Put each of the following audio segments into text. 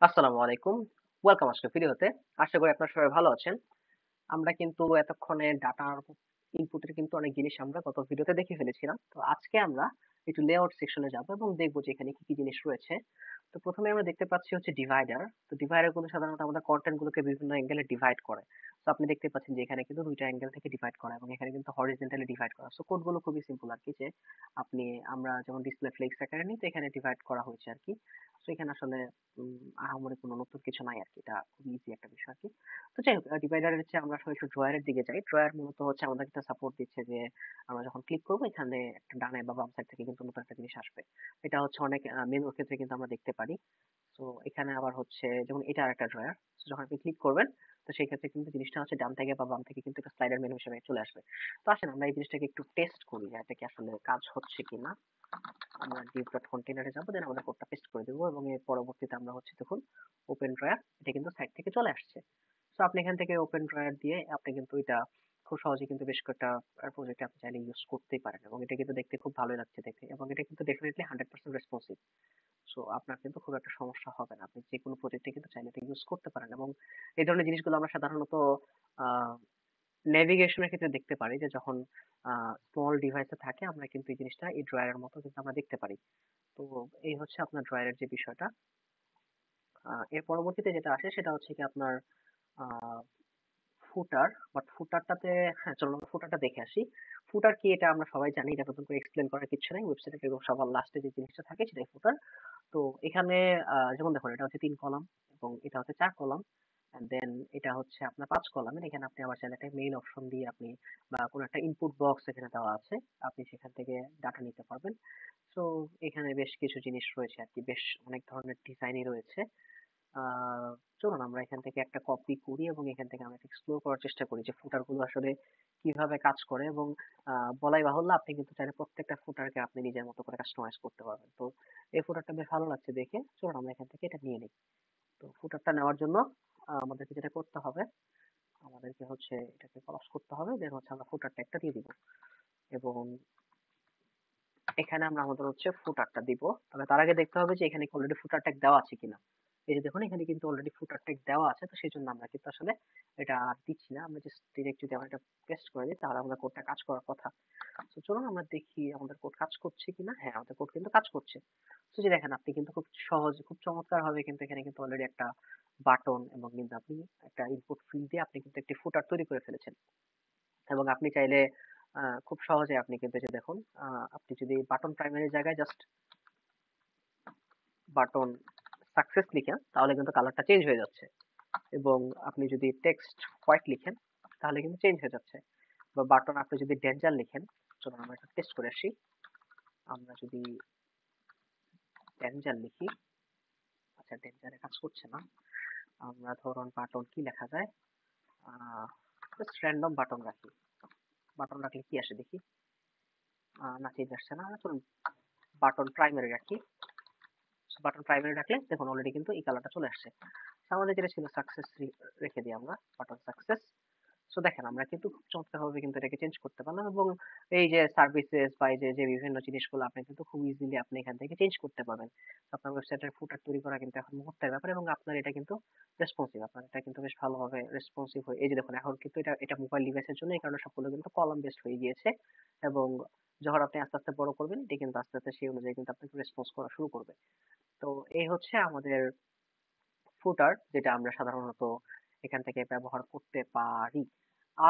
আসসালামু আলাইকুম। ওয়েলকাম আজকের ভিডিওতে। আশা করি আপনারা সবাই ভালো আছেন। আমরা কিন্তু এতক্ষণে ডাটার ইনপুটের কিন্তু অনেক জিনিস আমরা গত ভিডিওতে দেখে ফেলেছিলাম। তো আজকে আমরা একটু লেআউট সেকশনে যাবো এবং দেখবো যে এখানে কি, কি জিনিস রয়েছে। তো ১ম এ আমরা দেখতে পাচ্ছি হচ্ছে ডিভাইডার। তো ডিভাইডার গুলো সাধারণত আমাদের কনটেন্ট গুলোকে বিভিন্ন অ্যাঙ্গেলে ডিভাইড করে। তো আপনি দেখতে পাচ্ছেন যে এখানে কিন্তু ২ টা অ্যাঙ্গেল থেকে ডিভাইড করা এবং এখানে কিন্তু হরিজন্টালি ডিভাইড করা। সো কোড গুলো খুবই সিম্পল আরকি যে আপনি আমরা যেমন ডিসপ্লে ফ্লেক্স আকারে নিই তো এখানে ডিভাইড করা হয়েছে আরকি। সো এখানে আসলে আহামরি কোনো নতুন কিছু নাই আরকি। এটা খুবই ইজি একটা বিষয় আরকি। তো যাই হোক ডিভাইডার হচ্ছে আমরা আসলে একটু ড্রয়ারের দিকে যাই। ড্রয়ার মূলত হচ্ছে আমাদেরকে সাপোর্ট দিচ্ছে যে আমরা যখন ক্লিক করব এখানে একটা ডানে বা বাম সাইড থেকে কিন্তু নতুন একটা জিনিস আসবে। এটা হচ্ছে অনেক মেনুর ক্ষেত্রে কিন্তু আমরা দেখতে পারি। সো এখানে আবার হচ্ছে যেমন এটা আরেকটা ড্রয়ার। সো যখন আপনি ক্লিক করবেন তো সেই ক্ষেত্রে কিন্তু জিনিসটা হচ্ছে ডান থেকে বা বাম থেকে কিন্তু একটা স্লাইডার মেনু হিসেবে চলে আসবে। তো আসেন আমরা এই জিনিসটাকে একটু টেস্ট করি যে এটা কি আসলে কাজ হচ্ছে কিনা। আমরা div.container এ যাবো দেন আমাদের কোডটা পেস্ট করে দেবো এবং এর পরবর্তীতে আমরা হচ্ছে দেখুন ওপেন ড্রয়ার এটা কিন্তু সাইড থেকে চলে আসছে। সো আপনি এখান থেকে ওপেন ড্রয়ার দিয়ে আপনি কিন্তু এটা খুব সহজেই কিন্তু বেশ কয়েকটা প্রজেক্টে আপনি চাইলে ইউজ করতেই পারেন এবং এটা কিন্তু দেখতে খুব ভালোই লাগছে দেখতে এবং এটা কিন্তু ডেফিনিটলি 100% রেসপন্সিভ। সো আপনার কিন্তু খুব একটা সমস্যা হবে না। আপনি যেকোনো প্রজেক্টে কিন্তু চাইলে এটা ইউজ করতে পারেন এবং এই ধরনের জিনিসগুলো আমরা সাধারণত আহ নেভিগেশন এর ক্ষেত্রে দেখতে পারি যে যখন স্মল ডিভাইসে থাকে আমরা কিন্তু এই জিনিসটা এই ড্রয়ারের মতো কিন্তু আমরা দেখতে পারি। তো এই হচ্ছে আপনার ড্রয়ারের যে বিষয়টা। এর পরবর্তীতে যেটা আসে সেটা হচ্ছে কি আপনার আ ফুটার। বাট ফুটারটাতে হ্যাঁ, চলুন আমরা ফুটারটা দেখে আসি। ফুটার কি এটা আমরা সবাই জানি। এটা নতুন করে এক্সপ্লেইন করার কিচ্ছু নাই। ওয়েবসাইটে এরকম সবার লাস্টে যে জিনিসটা থাকে সেটাই ফুটার। তো এখানে যেমন দেখুন এটা হচ্ছে ৩ কলাম এবং এটা হচ্ছে ৪ কলাম। অ্যান্ড দেন এটা হচ্ছে আপনার ৫ কলামের। এখানে আপনি আবার চাইলে একটা মেইল অপশন দিয়ে আপনি বা কোনো একটা ইনপুট বক্স এখানে দেওয়া আছে। আপনি সেখান থেকে ডাটা নিতে পারবেন। সো এখানে বেশ কিছু জিনিস রয়েছে আরকি। বেশ অনেক ধরনের ডিজাইনই রয়েছে। আ চলুন আমরা এখান থেকে একটা কপি করি এবং এখান থেকে আমরা এক্সপ্লোর করার চেষ্টা করি যে ফুটার গুলো আসলে কিভাবে কাজ করে এবং আ বলাই বাহুল্য আপনি কিন্তু চাইলে প্রত্যেকটা ফুটারকে আপনি নিজের মতো করে কাস্টমাইজ করতে পারবেন। তো এই ফুটারটা বেশ ভালো লাগছে দেখে। চলুন আমরা এখান থেকে এটা নিয়ে নিই। তো ফুটারটা নেওয়ার জন্য আমাদেরকে যেটা করতে হবে, আমাদেরকে হচ্ছে এটাকে ক্রস করতে হবে। দেন হচ্ছে আমরা ফুটার ট্যাগটা দিয়ে দিব। এবং এখানে আমরা আমাদের হচ্ছে ফুটারটা দিব। তবে তার আগে দেখতে হবে যে এখানে কি অলরেডি ফুটার ট্যাগ দেওয়া আছে কিনা। এই যে দেখুন এখানে কিন্তু অলরেডি ফুটার ট্যাগ দেওয়া আছে। তো সেজন্য আমরা কিন্তু আসলে এটা আর দিচ্ছি না। আমরা জাস্ট ডিরেক্ট যদি আমরা এটা পেস্ট করে দিই তাহলে আমাদের কোডটা কাজ করার কথা। তো চলুন আমরা দেখি আমাদের কোড কাজ করছে কিনা। হ্যাঁ, আমাদের কোড কিন্তু কাজ করছে। তো যে দেখেন আপনি কিন্তু খুব সহজ, খুব চমৎকারভাবে কিন্তু এখানে কিন্তু অলরেডি একটা বাটন এবং কিন্তু আপনি একটা ইনপুট ফিল্ড দিয়ে আপনি কিন্তু একটি ফুটার তৈরি করে ফেলেছেন। এবং আপনি চাইলে খুব সহজে আপনি কিন্তু এই যে দেখুন আ আপনি যদি বাটন প্রাইমারি জায়গায় জাস্ট বাটন সাকসেস লিখেন তাহলে কিন্তু কালারটা চেঞ্জ হয়ে যাচ্ছে। এবং আপনি যদি টেক্সট হোয়াইট লিখেন তাহলে কিন্তু চেঞ্জ হয়ে যাচ্ছে। বা বাটন আপনি যদি ডেঞ্জার লিখেন, চলুন আমরা এটা টেস্ট করে আসি। আমরা যদি ডেঞ্জার লিখি, আচ্ছা ডেঞ্জারে কাজ করছে না। আমরা ধরুন বাটন কি লেখা যায়? আ জাস্ট র‍্যান্ডম বাটন রাখি। বাটন রাখলে কি আসে দেখি? না চেঞ্জ আসছে না। চলুন বাটন প্রাইমারি রাখি। বাটন প্রাইমারি রাখলে দেখুন অলরেডি কিন্তু এই কালারটা চলে আসছে। আমাদের যেটা ছিল সাকসেস রেখে দিই আমরা বাটন সাকসেস। সো দেখেন আমরা কিন্তু খুব চমৎকারভাবে কিন্তু এটাকে চেঞ্জ করতে পারলাম এবং এই যে সার্ভিসেস বা এই যে বিভিন্ন জিনিসগুলো আপনি কিন্তু খুব ইজিলি আপনি এখান থেকে চেঞ্জ করতে পারবেন। আপনার ওয়েবসাইটের ফুটার তৈরি করা কিন্তু এখন মুহূর্তের ব্যাপার এবং আপনার এটা কিন্তু রেসপন্সিভ। আপনার এটা কিন্তু বেশ ভালোভাবে রেসপন্সিভ হয়ে এই যে দেখুন এখন কিন্তু এটা মোবাইল ডিভাইসের জন্য এই কারণে সবগুলো কিন্তু কলাম বেসড হয়ে গিয়েছে এবং যখন আপনি আস্তে, আস্তে বড় করবেন এটি কিন্তু আস্তে, আস্তে সেই অনুযায়ী কিন্তু আপনাকে রেসপন্স করা শুরু করবে। তো এই হচ্ছে আমাদের ফুটার যেটা আমরা সাধারণত এখান থেকে ব্যবহার করতে পারি।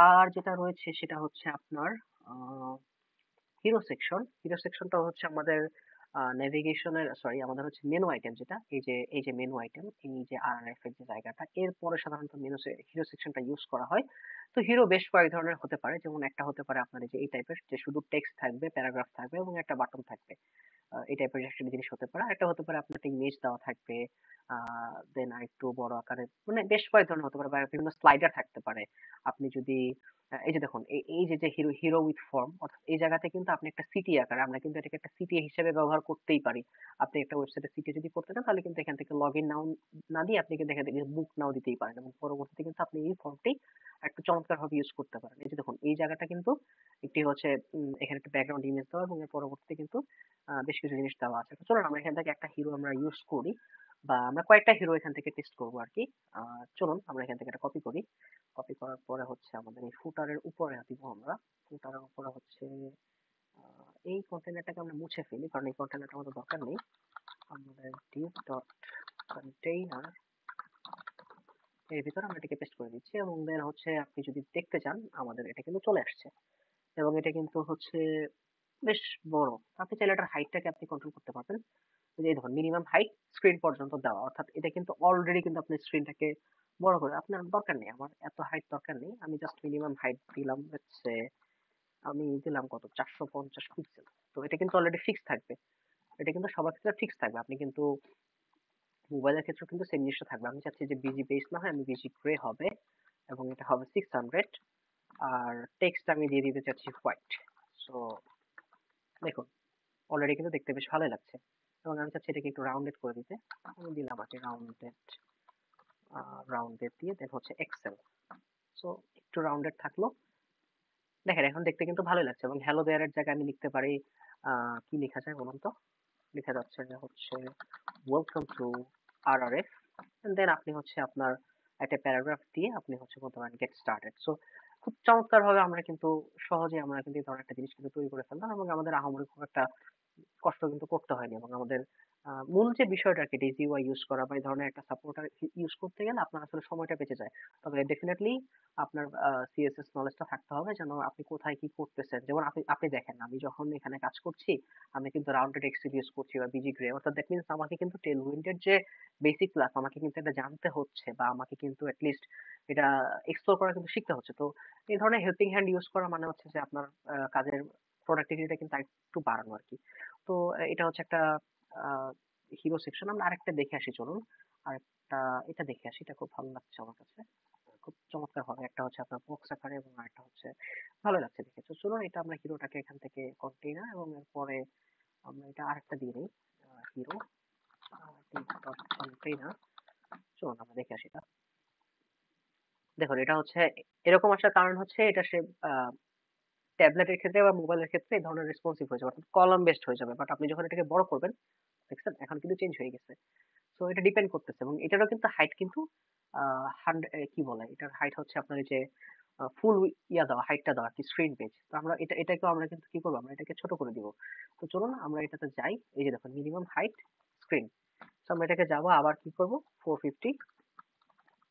আর যেটা রয়েছে সেটা হচ্ছে আপনার আ হিরো সেকশন। হিরো সেকশনটা হচ্ছে আমাদের নেভিগেশনের সরি আমাদের হচ্ছে মেনু আইটেম যেটা এই যে মেনু আইটেম এই যে RRF এর যে জায়গাটা এরপরে সাধারণত হিরো সেকশনটা ইউজ করা হয়। তো হিরো বেশ কয়েক ধরনের হতে পারে। যেমন একটা হতে পারে আপনার এই যে এই টাইপের যে শুধু টেক্সট থাকবে, প্যারাগ্রাফ থাকবে এবং একটা বাটন থাকবে। এই টাইপের একটা জিনিস হতে পারে। আরেকটা হতে পারে আপনার একটা ইমেজ দেওয়া থাকবে। আ দেন আরেকটু বড় আকারের মানে বেশ কয়েক ধরনের হতে পারে বা বিভিন্ন স্লাইডার থাকতে পারে। আপনি যদি এই যে দেখুন এই যে হিরো উইথ ফর্ম অর্থাৎ এই জায়গাতে কিন্তু আপনি একটা সিটি আকারে আমরা কিন্তু এটাকে একটা সিটি হিসেবে ব্যবহার করতেই পারি। আপনি একটা ওয়েবসাইটে সিটি যদি করতে চান তাহলে কিন্তু এখান থেকে লগইন নাও না দিয়ে আপনি কিন্তু এখান থেকে বুক নাও দিতেই পারেন এবং পরবর্তীতে কিন্তু আপনি এই ফর্মটি একটা চমৎকারভাবে ইউজ করতে পারেন। এই যে দেখুন এই জায়গাটা কিন্তু একটি হচ্ছে এখানে একটা ব্যাকগ্রাউন্ড ইমেজ দেওয়া এবং এর পরবর্তীতে কিন্তু বেশ কিছু জিনিস দেওয়া আছে। তো চলুন আমরা এখান থেকে একটা হিরো আমরা ইউজ করি। বা আমরা কয়েকটা হিরো এখান থেকে টেস্ট করবো আর কি। চলুন আমরা এখান থেকে একটা কপি করি। কপি করার পরে হচ্ছে আমাদের এই ফুটারের উপরে দিব আমরা। ফুটারের উপরে হচ্ছে এই কন্টেনারটাকে আমরা মুছে ফেলি, কারণ এই কন্টেনারটা আমাদের দরকার নেই। আমাদের div ডট কন্টেইনার এর ভিতরে আমরা এটাকে পেস্ট করে দিচ্ছি, এবং দেন হচ্ছে আপনি যদি দেখতে চান আমাদের এটা কিন্তু চলে আসছে, এবং এটা কিন্তু হচ্ছে বেশ বড়। আপনি চাইলে এটার হাইটটাকে আপনি কন্ট্রোল করতে পারবেন। যে এই দেখুন মিনিমাম হাইট স্ক্রিন পর্যন্ত দেওয়া, অর্থাৎ এটা কিন্তু অলরেডি কিন্তু আপনি স্ক্রিনটাকে বড় করে, আপনার দরকার নেই, আমার এত হাইট দরকার নেই, আমি জাস্ট মিনিমাম হাইট দিলাম হচ্ছে, আমি দিলাম কত 450 পিক্সেল। তো এটা কিন্তু অলরেডি ফিক্স থাকবে, এটা কিন্তু সবার ক্ষেত্রে ফিক্স থাকবে। আপনি কিন্তু মোবাইলের ক্ষেত্রেও কিন্তু সেম জিনিসটা থাকবে। আমি চাচ্ছি যে বিজি বেস না হয় আমি বিজি গ্রে হবে, এবং এটা হবে 600, আর টেক্সট আমি দিয়ে দিতে চাচ্ছি হোয়াইট। সো দেখুন অলরেডি কিন্তু দেখতে বেশ ভালোই লাগছে, এবং আমি চাচ্ছি এটাকে একটু রাউন্ডেড করে দিতে। আমি দিলাম আর কি রাউন্ডেড, রাউন্ডেড দিয়ে দেন হচ্ছে এক্সেল। সো একটু রাউন্ডেড থাকলো, দেখেন এখন দেখতে কিন্তু ভালোই লাগছে। এবং হ্যালো দেয়ার এর জায়গায় আমি লিখতে পারি কি লেখা যায় বলুন তো, লেখা যাচ্ছে যে হচ্ছে welcome to RRF, and then আপনি হচ্ছে আপনার একটা প্যারাগ্রাফ দিয়ে আপনি হচ্ছে বলতে পারেন গেট স্টার্টেড। সো খুব চমৎকার ভাবে আমরা কিন্তু সহজে আমরা কিন্তু এই ধরনের একটা জিনিস কিন্তু তৈরি করে ফেললাম, এবং আমাদের আহামরি খুব একটা কষ্ট কিন্তু করতে হয়নি। এবং আমাদের মূল যে বিষয়টা আরকি ডেইজি ইউআই ইউজ করা বা এই ধরনের একটা সাপোর্টার ইউজ করতে গেলে আপনার আসলে সময়টা বেঁচে যায়। তবে ডেফিনিটলি আপনার সিএসএস নলেজটা থাকতে হবে, যেন আপনি কোথায় কি করতেছেন। যেমন আপনি আপনি দেখেন আমি যখন এখানে কাজ করছি, আমি কিন্তু রাউন্ডেড এক্সেল ইউজ করছি বা বিজি গ্রে, অর্থাৎ দ্যাট মিনস আমাকে কিন্তু টেলউইন্ডের যে বেসিক ক্লাস আমাকে কিন্তু এটা জানতে হচ্ছে, বা আমাকে কিন্তু এটলিস্ট এটা এক্সপ্লোর করা কিন্তু শিখতে হচ্ছে। তো এই ধরনের হেল্পিং হ্যান্ড ইউজ করা মানে হচ্ছে যে আপনার কাজের প্রোডাক্টিভিটিটা কিন্তু আরেকটু বাড়ানো আরকি। তো এটা হচ্ছে একটা হিরো সেকশন। আমরা আরেকটা দেখে আসি চলুন। আরেকটা এটা দেখে আসি, এটা খুব ভালো লাগছে আমার কাছে। খুব চমৎকার হবে। একটা হচ্ছে আপনার বক্স আকারে, এবং আরেকটা হচ্ছে ভালো লাগছে দেখে। তো চলুন এটা আমরা হিরোটাকে এখান থেকে কন্টেইনার, এবং এরপরে আমরা এটা আরেকটা দিয়ে নিই হিরো ডট কন্টেইনার। চলুন আমরা দেখে আসি এটা। দেখুন এটা হচ্ছে এরকম আসার কারণ হচ্ছে এটা সে ট্যাবলেটের ক্ষেত্রে বা মোবাইলের ক্ষেত্রে এই ধরনের রেসপন্সিভ হয়ে যাবে, অর্থাৎ কলাম বেসড হয়ে যাবে। বাট আপনি যখন এটাকে বড় করবেন, দেখছেন এখন কিন্তু চেঞ্জ হয়ে গেছে। সো এটা ডিপেন্ড করতেছে, এবং এটারও কিন্তু হাইট কিন্তু কি বলে, এটার হাইট হচ্ছে আপনার এই যে ফুল ইয়া দেওয়া, হাইটটা দেওয়া কি স্ক্রিন পেজ। তো আমরা এটাকেও আমরা কিন্তু কি করবো, আমরা এটাকে ছোট করে দিব। তো চলুন আমরা এটাতে যাই, এই যে দেখুন মিনিমাম হাইট স্ক্রিন। তো আমরা এটাকে যাবো আবার কি করব 450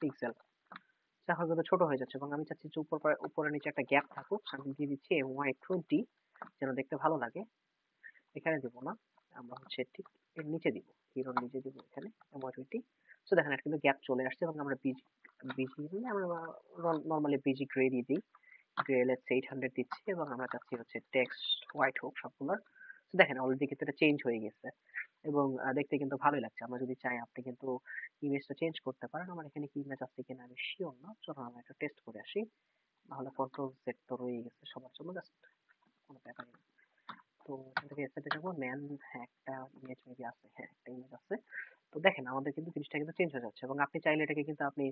পিক্সেল। এখন কিন্তু ছোট হয়ে যাচ্ছে, এবং আমি চাচ্ছি যে উপরে নিচে একটা গ্যাপ থাকুক। আমি দিয়ে দিচ্ছি MY20, যেন দেখতে ভালো লাগে। এখানে দিব না, আমরা হচ্ছে ঠিক এর নিচে দিব, হিরোর নিচে দিব এখানে MY20। সো দেখেন একটা কিন্তু গ্যাপ চলে আসছে, এবং আমরা বিজি বিজি দিলে আমরা নরমালি বিজি গ্রে দিয়ে দিই। গ্রে লেটস 800 দিচ্ছি, এবং আমরা চাচ্ছি হচ্ছে টেক্সট হোয়াইট হোক সবগুলোর। তো দেখেন অলরেডি কিন্তু এটা চেঞ্জ হয়ে গেছে, এবং দেখতে কিন্তু ভালোই লাগছে। আমরা যদি চাই আপনি কিন্তু ইমেজটা চেঞ্জ করতে পারেন। আমার এখানে কি ইমেজ আছে কিনা আমি শিওর না, চলো আমরা একটা টেস্ট করে আসি। নাহলে কন্ট্রোল সেট তো রয়েই গেছে সবার জন্য, জাস্ট কোনো ব্যাপার না। তো এখান থেকে এসেটে যাবো ম্যান, হ্যাঁ একটা ইমেজ মেবি আছে, হ্যাঁ একটা ইমেজ আছে। তো দেখেন আমাদের কিন্তু জিনিসটা কিন্তু চেঞ্জ হয়ে যাচ্ছে, এবং আপনি চাইলে এটাকে কিন্তু আপনি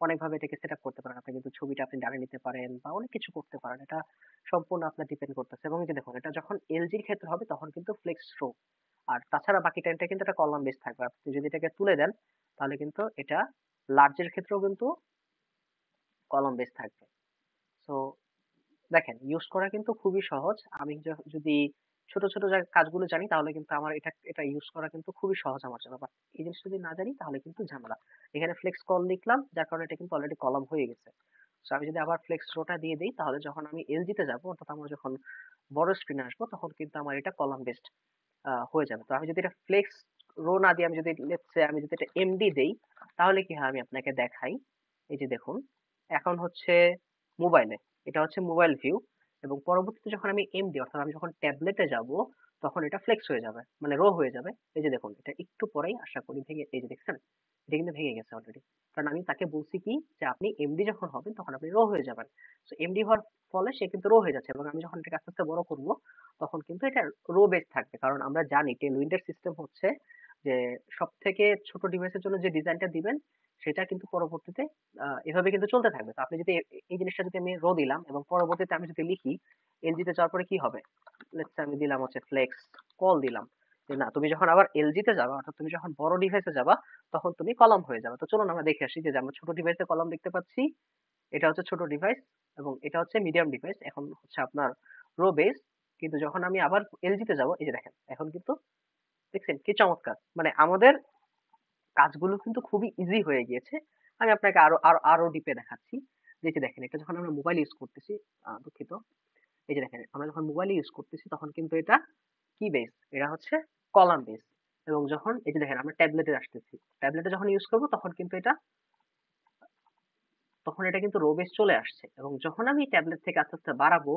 অনেকভাবে এটাকে সেট আপ করতে পারেন। আপনি কিন্তু ছবিটা আপনি ডানে নিতে পারেন বা অনেক কিছু করতে পারেন, এটা সম্পূর্ণ আপনার ডিপেন্ড করতেছে। এবং এই যে দেখুন এটা যখন এলজির ক্ষেত্রে হবে তখন কিন্তু ফ্লেক্স থ্রো, আর তাছাড়া বাকি টাইমটা কিন্তু এটা কলাম বেস থাকবে। আপনি যদি এটাকে তুলে দেন তাহলে কিন্তু এটা লার্জের ক্ষেত্রেও কিন্তু কলাম বেস থাকবে। সো দেখেন ইউজ করা কিন্তু খুবই সহজ। আমি যদি ছোট ছোট কাজগুলো জানি তাহলে কিন্তু আমার এটা এটা ইউজ করা কিন্তু খুবই সহজ আমার জন্য। বাট এই জিনিসটা যদি না জানি তাহলে কিন্তু ঝামেলা। এখানে ফ্লেক্স কল লিখলাম, যার কারণে এটা কিন্তু অলরেডি কলাম হয়ে গেছে। সো আমি যদি আবার ফ্লেক্স রোটা দিয়ে দিই তাহলে যখন আমি এলজি তে যাবো, অর্থাৎ আমরা যখন বড় স্ক্রিনে আসবো, তখন কিন্তু আমার এটা কলাম বেসড হয়ে যাবে। তো আমি যদি এটা ফ্লেক্স রো না দিয়ে আমি যদি লেটস সে আমি যদি এটা এমডি দেই, তাহলে কি হয় আমি আপনাকে দেখাই। এই যে দেখুন এখন হচ্ছে মোবাইলে, এটা হচ্ছে মোবাইল ভিউ, এবং পরবর্তীতে যখন আমি এমডি অর্থাৎ আমি যখন ট্যাবলেটে যাব তখন এটা ফ্লেক্স হয়ে যাবে, মানে রো হয়ে যাবে। এই যে দেখুন এটা একটু পরেই আশা করি ভেঙে, এই যে দেখছেন এটা কিন্তু ভেঙে গেছে অলরেডি, কারণ আমি তাকে বলছি কি যে আপনি এমডি যখন হবেন তখন আপনি রো হয়ে যাবেন। তো এমডি হওয়ার ফলে সে কিন্তু রো হয়ে যাচ্ছে, এবং আমি যখন এটাকে আস্তে আস্তে বড় করব তখন কিন্তু এটা রো বেস থাকবে। কারণ আমরা জানি টেলউইন্ডের সিস্টেম হচ্ছে যে সব থেকে ছোট ডিভাইসের জন্য যে ডিজাইনটা দিবেন সেটা কিন্তু পরবর্তীতে এভাবে কিন্তু চলতে থাকবে। তো আপনি যদি এই জিনিসটা যদি আমি রো দিলাম এবং পরবর্তীতে আমি যদি লিখি এলজি তে যাওয়ার পরে কি হবে, লেটস আমি দিলাম হচ্ছে ফ্লেক্স কল দিলাম, যে না, তুমি যখন আবার এলজি তে যাবা, অর্থাৎ তুমি যখন বড় ডিভাইসে যাবা, তখন তুমি কলাম হয়ে যাবে। তো চলুন আমরা দেখে আসি যে আমরা ছোট ডিভাইসে কলাম দেখতে পাচ্ছি। এটা হচ্ছে ছোট ডিভাইস এবং এটা হচ্ছে মিডিয়াম ডিভাইস। এখন হচ্ছে আপনার রো বেস। কিন্তু যখন আমি আবার এলজি তে যাবো, এই যে দেখেন, এখন কিন্তু দেখছেন কি চমৎকার! মানে আমাদের কাজগুলো কিন্তু খুবই ইজি হয়ে গিয়েছে। আমি আপনাকে আরো আরো আরো ডিপে দেখাচ্ছি। যে দেখেন, এটা যখন আমরা মোবাইল ইউজ করতেছি, দুঃখিত। এই যে দেখেন, আমরা যখন মোবাইল ইউজ করতেছি তখন কিন্তু এটা কি বেস? এটা হচ্ছে কলাম বেস। এবং যখন এই যে দেখেন আমরা ট্যাবলেটে আসতেছি। ট্যাবলেটে যখন ইউজ করব তখন এটা কিন্তু রো বেস চলে আসছে। এবং যখন আমি ট্যাবলেট থেকে আস্তে আস্তে বাড়াবো,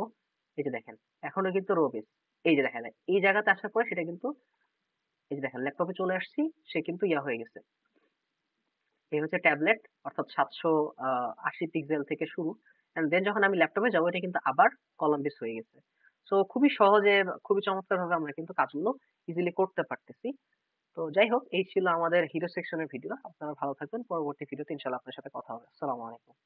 এই যে দেখেন, এখনো কিন্তু রো বেস। এই যে দেখেন, এই জায়গাতে আসার পরে সেটা কিন্তু এই যে দেখেন ল্যাপটপে চলে আসছি, সে কিন্তু ইয়া হয়ে গেছে। এই হচ্ছে ট্যাবলেট, অর্থাৎ 780 পিক্সেল থেকে শুরু। এন্ড দেন যখন আমি ল্যাপটপে যাবো, এটা কিন্তু আবার কলাম বেস হয়ে গেছে। সো খুবই সহজে, খুবই চমৎকার ভাবে আমরা কিন্তু কাজগুলো ইজিলি করতে পারতেছি। তো যাই হোক, এই ছিল আমাদের হিরো সেকশনের ভিডিও। আপনারা ভালো থাকবেন। পরবর্তী ভিডিওতে ইনশাআল্লাহ আপনার সাথে কথা হবে। আসসালামু আলাইকুম।